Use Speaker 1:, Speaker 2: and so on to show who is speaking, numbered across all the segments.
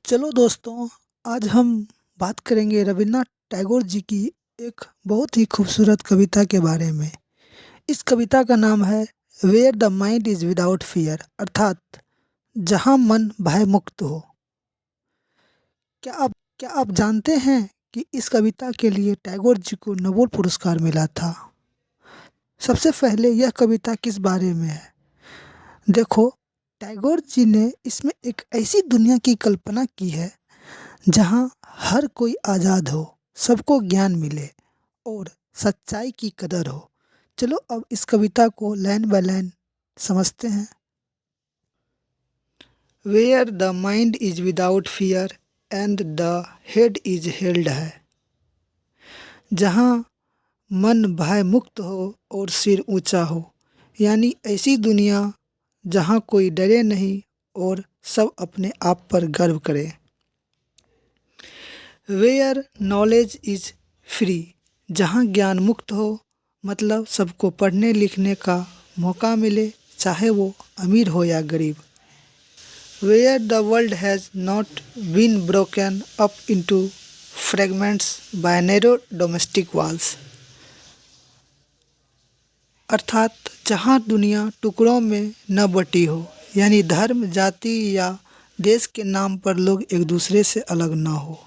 Speaker 1: चलो दोस्तों, आज हम बात करेंगे रवीन्द्रनाथ टैगोर जी की एक बहुत ही खूबसूरत कविता के बारे में। इस कविता का नाम है where the mind is without fear, अर्थात जहाँ मन भय मुक्त हो। क्या आप जानते हैं कि इस कविता के लिए टैगोर जी को नोबेल पुरस्कार मिला था? सबसे पहले यह कविता किस बारे में है? देखो, टैगोर जी ने इसमें एक ऐसी दुनिया की कल्पना की है जहाँ हर कोई आज़ाद हो, सबको ज्ञान मिले और सच्चाई की कदर हो। चलो अब इस कविता को लाइन बाय लाइन समझते हैं। Where the mind is without fear and the head is held high, जहाँ मन भय मुक्त हो और सिर ऊंचा हो, यानी ऐसी दुनिया जहाँ कोई डरे नहीं और सब अपने आप पर गर्व करे। वेयर नॉलेज इज फ्री, जहाँ ज्ञान मुक्त हो, मतलब सबको पढ़ने लिखने का मौका मिले, चाहे वो अमीर हो या गरीब। Where the world has not been broken up into fragments by narrow domestic walls, अर्थात जहाँ दुनिया टुकड़ों में न बटी हो, यानी धर्म, जाति या देश के नाम पर लोग एक दूसरे से अलग न हो।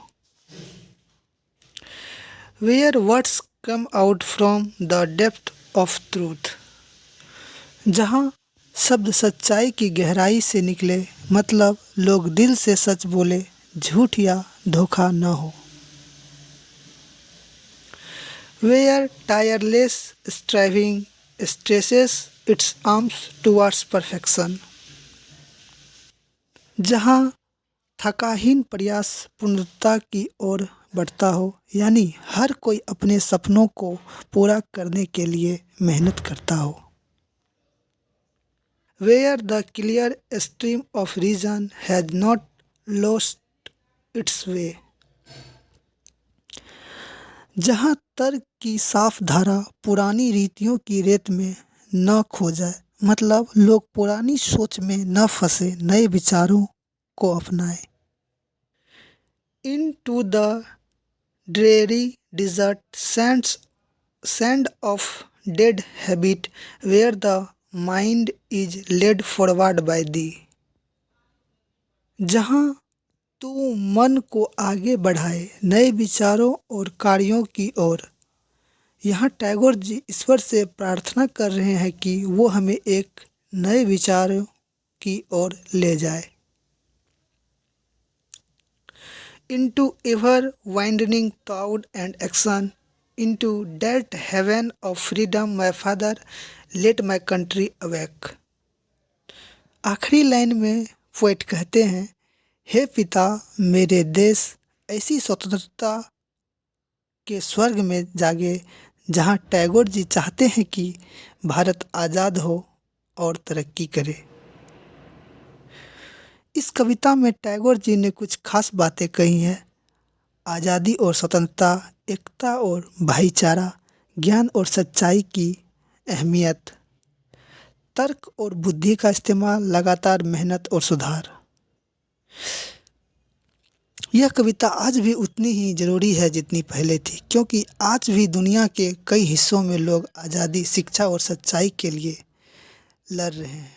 Speaker 1: Where words come out from the depth of truth, जहाँ शब्द सच्चाई की गहराई से निकले, मतलब लोग दिल से सच बोले, झूठ या धोखा न हो। Where tireless striving stretches its arms towards perfection, जहाँ थकाहीन प्रयास पूर्णता की ओर बढ़ता हो, यानी हर कोई अपने सपनों को पूरा करने के लिए मेहनत करता हो। Where the clear stream of reason has not lost its way, जहाँ तर्क की साफ धारा पुरानी रीतियों की रेत में न खो जाए, मतलब लोग पुरानी सोच में न फंसे, नए विचारों को अपनाएं। Into the dreary desert sand of dead habit, where the mind is led forward by thee, जहाँ तू मन को आगे बढ़ाए नए विचारों और कार्यों की ओर। यहाँ टैगोर जी ईश्वर से प्रार्थना कर रहे हैं कि वो हमें एक नए विचारों की ओर ले जाए। Into ever widening thought and action, into that heaven of freedom, my father, let my country awake। आखिरी लाइन में पोएट कहते हैं, हे पिता मेरे देश ऐसी स्वतंत्रता के स्वर्ग में जागे, जहाँ टैगोर जी चाहते हैं कि भारत आज़ाद हो और तरक्की करे। इस कविता में टैगोर जी ने कुछ खास बातें कही हैं। आज़ादी और स्वतंत्रता, एकता और भाईचारा, ज्ञान और सच्चाई की अहमियत, तर्क और बुद्धि का इस्तेमाल, लगातार मेहनत और सुधार। यह कविता आज भी उतनी ही ज़रूरी है जितनी पहले थी, क्योंकि आज भी दुनिया के कई हिस्सों में लोग आज़ादी, शिक्षा और सच्चाई के लिए लड़ रहे हैं।